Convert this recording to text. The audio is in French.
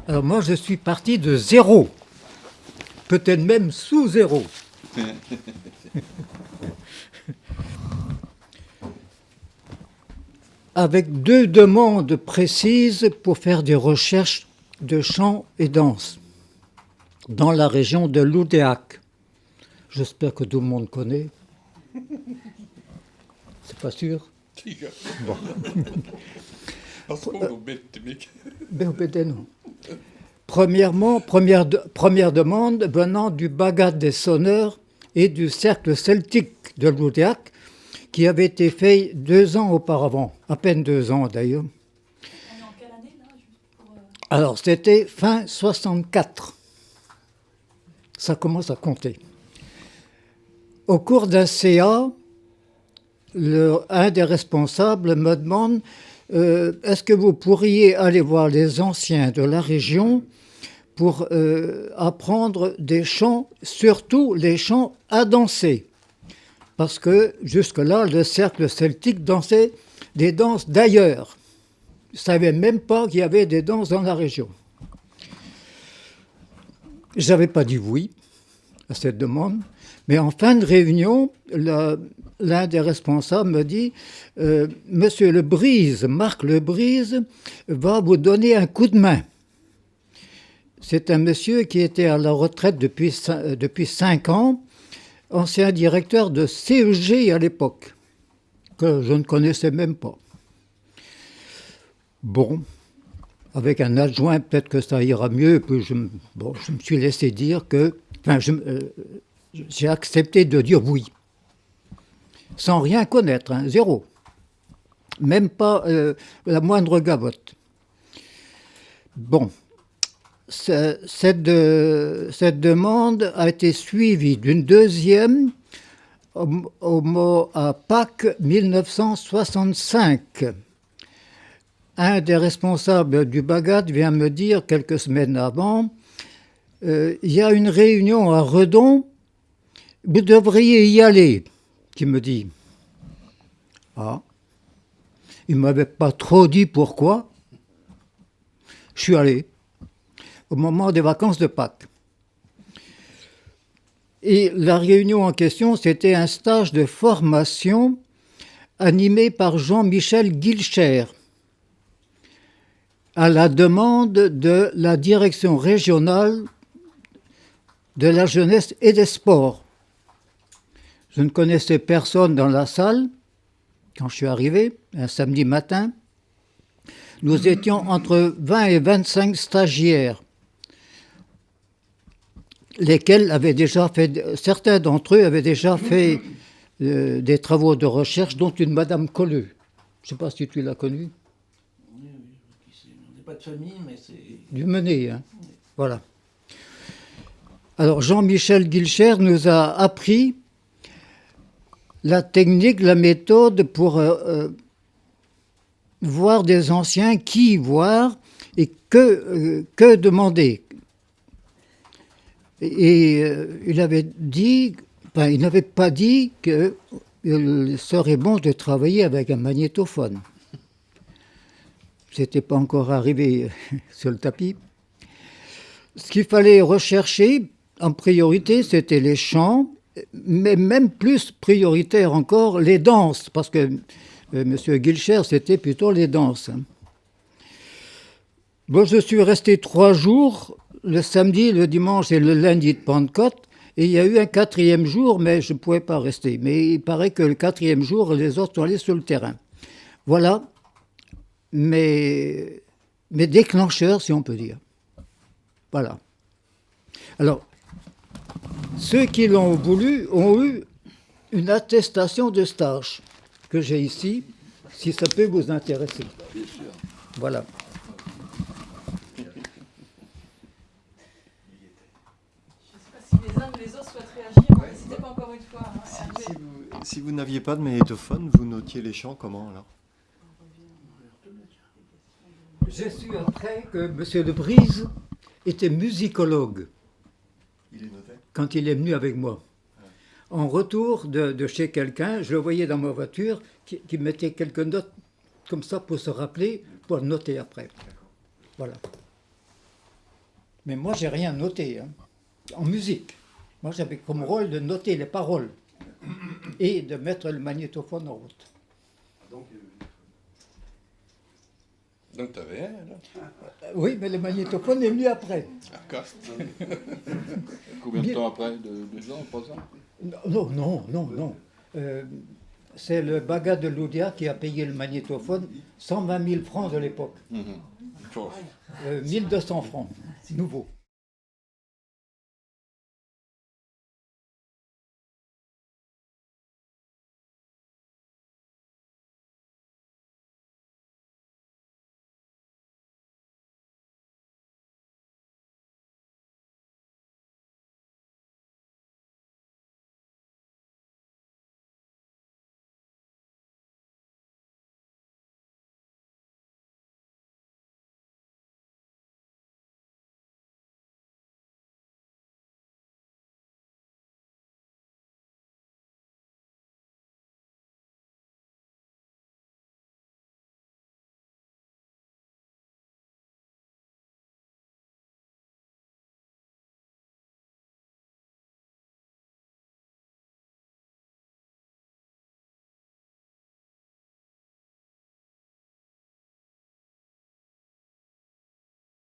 Alors moi, je suis parti de zéro, peut-être même sous zéro. Avec 2 demandes précises pour faire des recherches de chant et danse dans la région de Loudéac. J'espère que tout le monde connaît. C'est pas sûr? Bon. Non. Premièrement, première demande venant du Bagad des Sonneurs et du Cercle celtique de Loudéac, qui avait été fait 2 ans auparavant, à peine 2 ans d'ailleurs. On est en quelle année là juste pour, Alors c'était fin 64. Ça commence à compter. Au cours d'un CA, un des responsables me demande est-ce que vous pourriez aller voir les anciens de la région pour apprendre des chants, surtout les chants à danser. Parce que jusque-là, le cercle celtique dansait des danses d'ailleurs. Je ne savais même pas qu'il y avait des danses dans la région. Je n'avais pas dit oui à cette demande, mais en fin de réunion, l'un des responsables me dit Monsieur Lebrise, Marc Lebrise, va vous donner un coup de main. C'est un monsieur qui était à la retraite depuis 5 ans, ancien directeur de CEG à l'époque, que je ne connaissais même pas. Bon, avec un adjoint, peut-être que ça ira mieux. Puis je me suis laissé dire que... Enfin, j'ai accepté de dire oui, sans rien connaître, hein, zéro. Même pas la moindre gavotte. Bon. Cette demande a été suivie d'une deuxième à Pâques 1965. Un des responsables du Bagad vient me dire quelques semaines avant, il y a une réunion à Redon, vous devriez y aller, qui me dit. Ah, il ne m'avait pas trop dit pourquoi. Je suis allé au moment des vacances de Pâques. Et la réunion en question, c'était un stage de formation animé par Jean-Michel Guilcher, à la demande de la direction régionale de la jeunesse et des sports. Je ne connaissais personne dans la salle quand je suis arrivé, un samedi matin. Nous étions entre 20 et 25 stagiaires, lesquels avaient déjà fait, certains d'entre eux avaient déjà fait des travaux de recherche, dont une Madame Colleux. Je ne sais pas si tu l'as connue. Oui, on n'est pas de famille, mais c'est... Du Menet, hein. Oui. Voilà. Alors Jean-Michel Guilcher nous a appris la technique, la méthode pour voir des anciens, qui voir et que demander. Et il avait dit, enfin, il n'avait pas dit qu'il serait bon de travailler avec un magnétophone. C'était pas encore arrivé sur le tapis. Ce qu'il fallait rechercher en priorité, c'était les chants, mais même plus prioritaire encore, les danses, parce que M. Guilcher, c'était plutôt les danses. Bon, je suis resté 3 jours, le samedi, le dimanche et le lundi de Pentecôte, et il y a eu un 4e jour, mais je ne pouvais pas rester. Mais il paraît que le 4e jour, les autres sont allés sur le terrain. Voilà mes déclencheurs, si on peut dire. Voilà. Alors, ceux qui l'ont voulu ont eu une attestation de stage que j'ai ici, si ça peut vous intéresser. Bien sûr. Voilà. je ne sais pas si les uns ou les autres souhaitent réagir. N'hésitez pas encore une fois. Hein, Si vous n'aviez pas de magnétophone, vous notiez les chants comment alors? J'ai su après que M. de Brise était musicologue. Il est noté. Quand il est venu avec moi. En retour de chez quelqu'un, je le voyais dans ma voiture, qui mettait quelques notes comme ça pour se rappeler, pour le noter après. Voilà. Mais moi, j'ai rien noté hein, en musique. Moi, j'avais comme rôle de noter les paroles et de mettre le magnétophone en route. Donc tu avais un, là. Oui, mais le magnétophone est venu après. D'accord. Combien de temps après? 2 ans, 3 ans? Non, non, non, non. C'est le Baga de Loudia qui a payé le magnétophone 120 000 francs de l'époque. 1200 francs, nouveau.